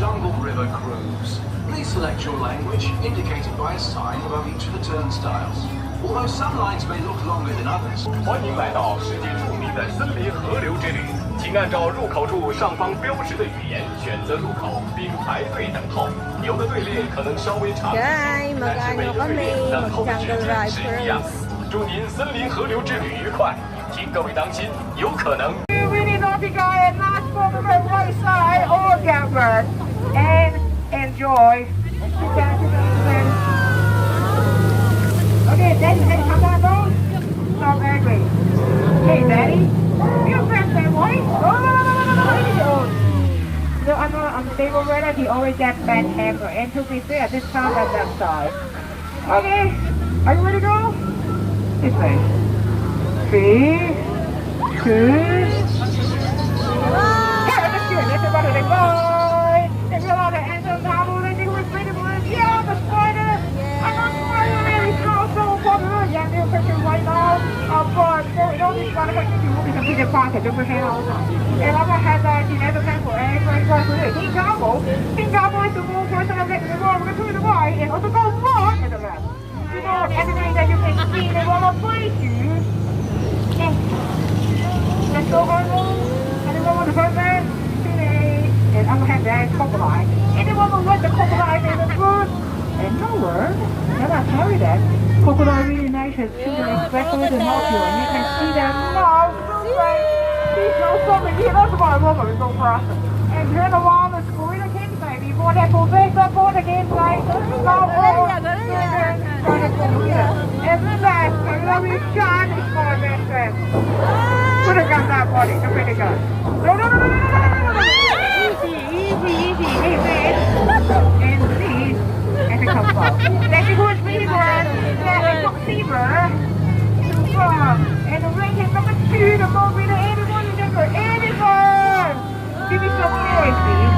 Jungle River Cruise. Please select your language, indicated by a sign above each of the turnstiles. Although some lines may look longer than others. 欢迎来到世界著名的森林河流之旅，请按照入口处上方标识的语言选择入口，并排队等候。有的队列可能稍微长一些，但是每个队列等候的时间是一样的。祝您森林河流之旅愉快，请各位当心，有可能。Really naughty guy and last for the right side, all gather and enjoy. Okay, Daddy, come on, don't stop angry. Hey, Daddy, you press that boy. No, on the table right, he always gets bad temper, and to be fair, this time at that side. Okay, are you ready to go? This way. 3, 2. Let's go to the boy. If you want to answer the problem, then you will free to believe. Yeah, the spider. I'm not really so popular. Yeah, new picture right now. But for all these spider pictures, you will be completed pocket. Don't forget all the time. And I'm gonna have that. You never can for every person. King Cabo is the more person of the world. We're going to the right and also go forward to the left. You know, everything that you can see, they want to place you. Let's go over. Anyone want to go there? And I'm gonna have that crocodile. Anyone will let the crocodile in the food? And no word. They're not carry that. Crocodile really nice has children, especially the naughty one. You can see them now. These are so many. That's why I'm going to go fast. And turn around the gorilla king side before that for base up for the game side. Now all and then last, I love you, John, is for my best friend. Put a gun that body, don't put a gun. No. Easy, hey man. And please, and it comes off. Let me go with me, man. Let me go fever. And the ranking number 2, the movie, the 81, the number 81. Give me some noise, please.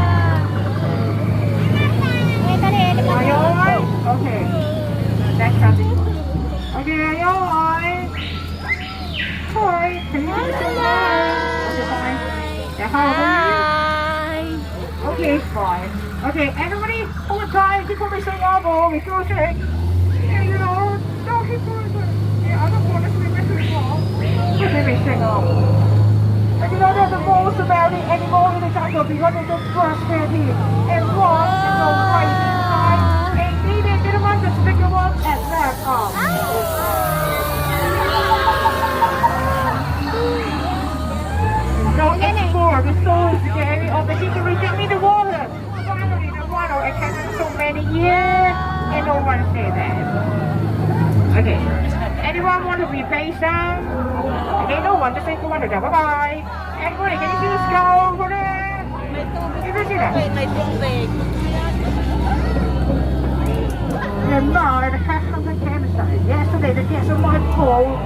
Are you alright? Okay. That's something. Okay, are you alright? Alright, can you do something? Okay, fine. Yeah, how are you? Okay, fine. Okay, everybody, hold tight. Keep on missing elbow. We go straight. Yeah, you know, don't keep on. Yeah, I don't want to be missing elbow. Keep missing elbow. And you know, there's the most about the animal in the jungle because it's the first candy. And walk and go right inside. And lead it to the one that's bigger one and back up. Don't explore the souls again of the hickory. Give me the water. Finally, the water. It has been so many years, and no one say that. Okay. Anyone want to be face down? Okay, no one. Just take the water down. Bye bye. Everybody, can you see the skull over there? You can see that. And now it has something campsite. Yesterday, the guests were more cold.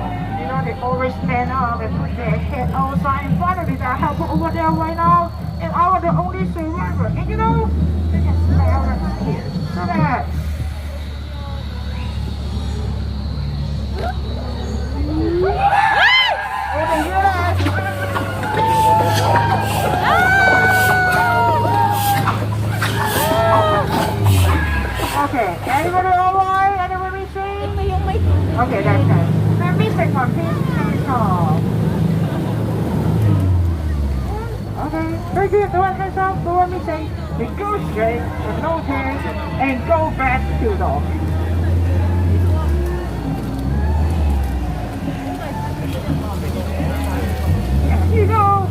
They always stand up and put their head outside in front of it. I have over there right now, and I was the only survivor. And you know, they can smell it here. So that. Okay, everybody alright? Everybody see? Okay, that's nice. Let me take my pink off. Okay, very good. The one hands off, the one missing. We go straight with no hands and go back to the office. Yeah, you go.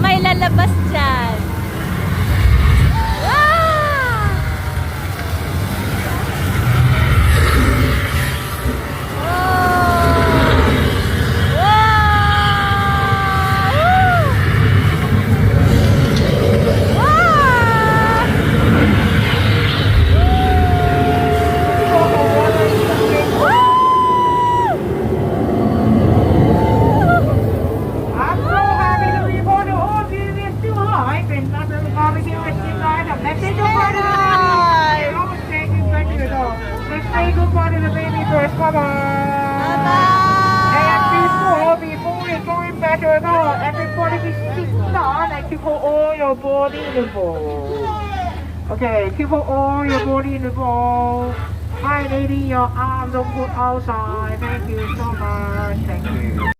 May lalabas dyan. Wow! bye bye. And before we're going back to the door, everybody be sit down and keep all your body in the ball. Okay, keep all your body in the ball. Hi lady, your arms don't put outside. Thank you so much. Thank you.